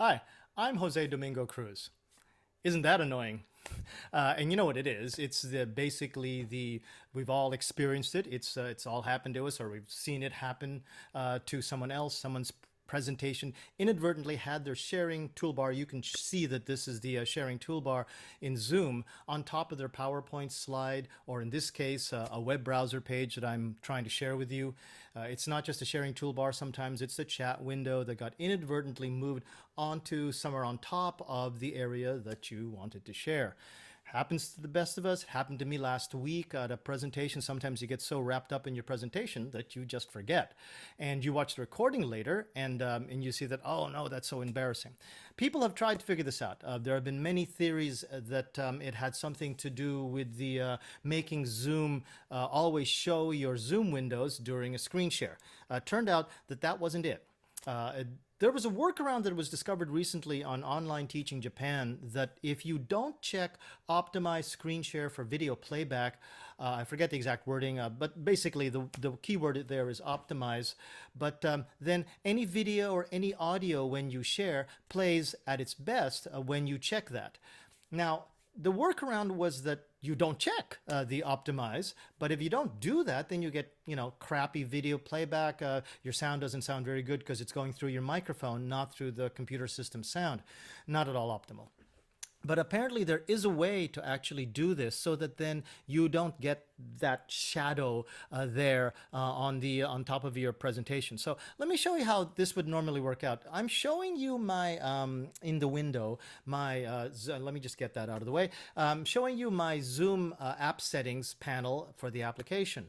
Hi, I'm Jose Domingo Cruz. Isn't that annoying? And you know what it is? It's basically we've all experienced it. It's all happened to us, or we've seen it happen to someone else. Someone's presentation inadvertently had their sharing toolbar. You can see that this is the sharing toolbar in Zoom on top of their PowerPoint slide, or in this case, a web browser page that I'm trying to share with you. It's not just a sharing toolbar. Sometimes it's the chat window that got inadvertently moved onto somewhere on top of the area that you wanted to share. Happens to the best of us. Happened to me last week at a presentation. Sometimes you get so wrapped up in your presentation that you just forget. And you watch the recording later and you see that, oh no, that's so embarrassing. People have tried to figure this out. There have been many theories that it had something to do with the making Zoom always show your Zoom windows during a screen share. Turned out that that wasn't it. There was a workaround that was discovered recently on Online Teaching Japan that if you don't check optimize screen share for video playback, I forget the exact wording, but basically the keyword there is optimize, but then any video or any audio when you share plays at its best when you check that. Now, the workaround was that you don't check the optimize, but if you don't do that, then you get, crappy video playback. Your sound doesn't sound very good because it's going through your microphone, not through the computer system sound. Not at all optimal. But apparently there is a way to actually do this so that then you don't get that shadow there on top of your presentation. So let me show you how this would normally work out. I'm showing you my in the window my let me just get that out of the way. I'm showing you my Zoom app settings panel for the application.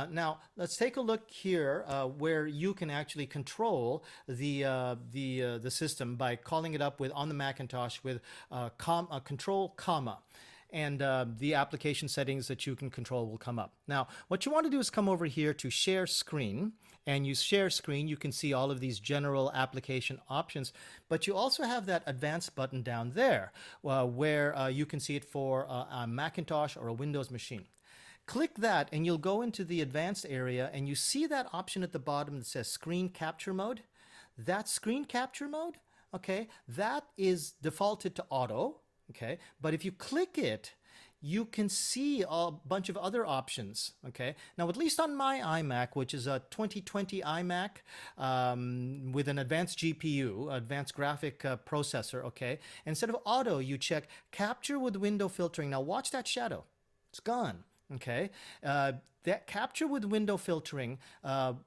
Now let's take a look here where you can actually control the system by calling it up with on the Macintosh with control comma, and the application settings that you can control will come up. Now, what you want to do is come over here to share screen, and you share screen, you can see all of these general application options, but you also have that advanced button down there where you can see it for a Macintosh or a Windows machine. Click that and you'll go into the advanced area and you see that option at the bottom that says screen capture mode. That screen capture mode, okay, that is defaulted to auto. Okay, but if you click it, you can see a bunch of other options. Okay, now at least on my iMac, which is a 2020 iMac with an advanced GPU, advanced graphic processor. Okay, instead of auto, you check capture with window filtering. Now watch that shadow; it's gone. Okay, that capture with window filtering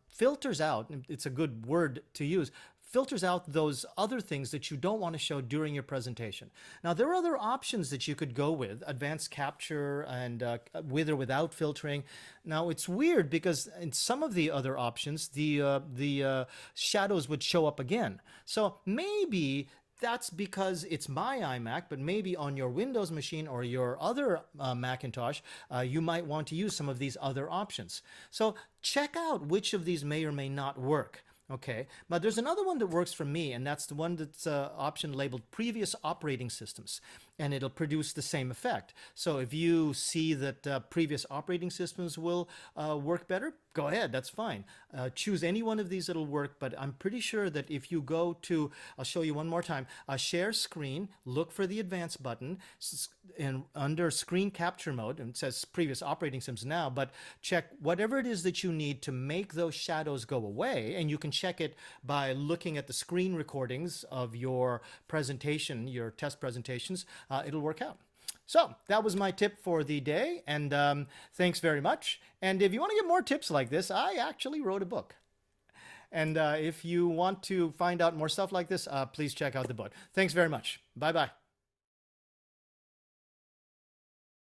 filters out. It's a good word to use. Filters out those other things that you don't want to show during your presentation. Now, there are other options that you could go with, advanced capture and with or without filtering. Now, it's weird because in some of the other options, the shadows would show up again. So maybe that's because it's my iMac, but maybe on your Windows machine or your other Macintosh, you might want to use some of these other options. So check out which of these may or may not work. Okay, but there's another one that works for me, and that's the one that's option labeled previous operating systems, and it'll produce the same effect. So if you see that previous operating systems will work better, go ahead, that's fine. Choose any one of these that'll work, but I'm pretty sure that if you go to, I'll show you one more time, share screen, look for the advanced button, and under screen capture mode, and it says previous operating systems now, but check whatever it is that you need to make those shadows go away, and you can check it by looking at the screen recordings of your presentation, your test presentations. It'll work out. So that was my tip for the day, and thanks very much. And if you want to get more tips like this, I actually wrote a book. And if you want to find out more stuff like this, please check out the book. Thanks very much. Bye-bye.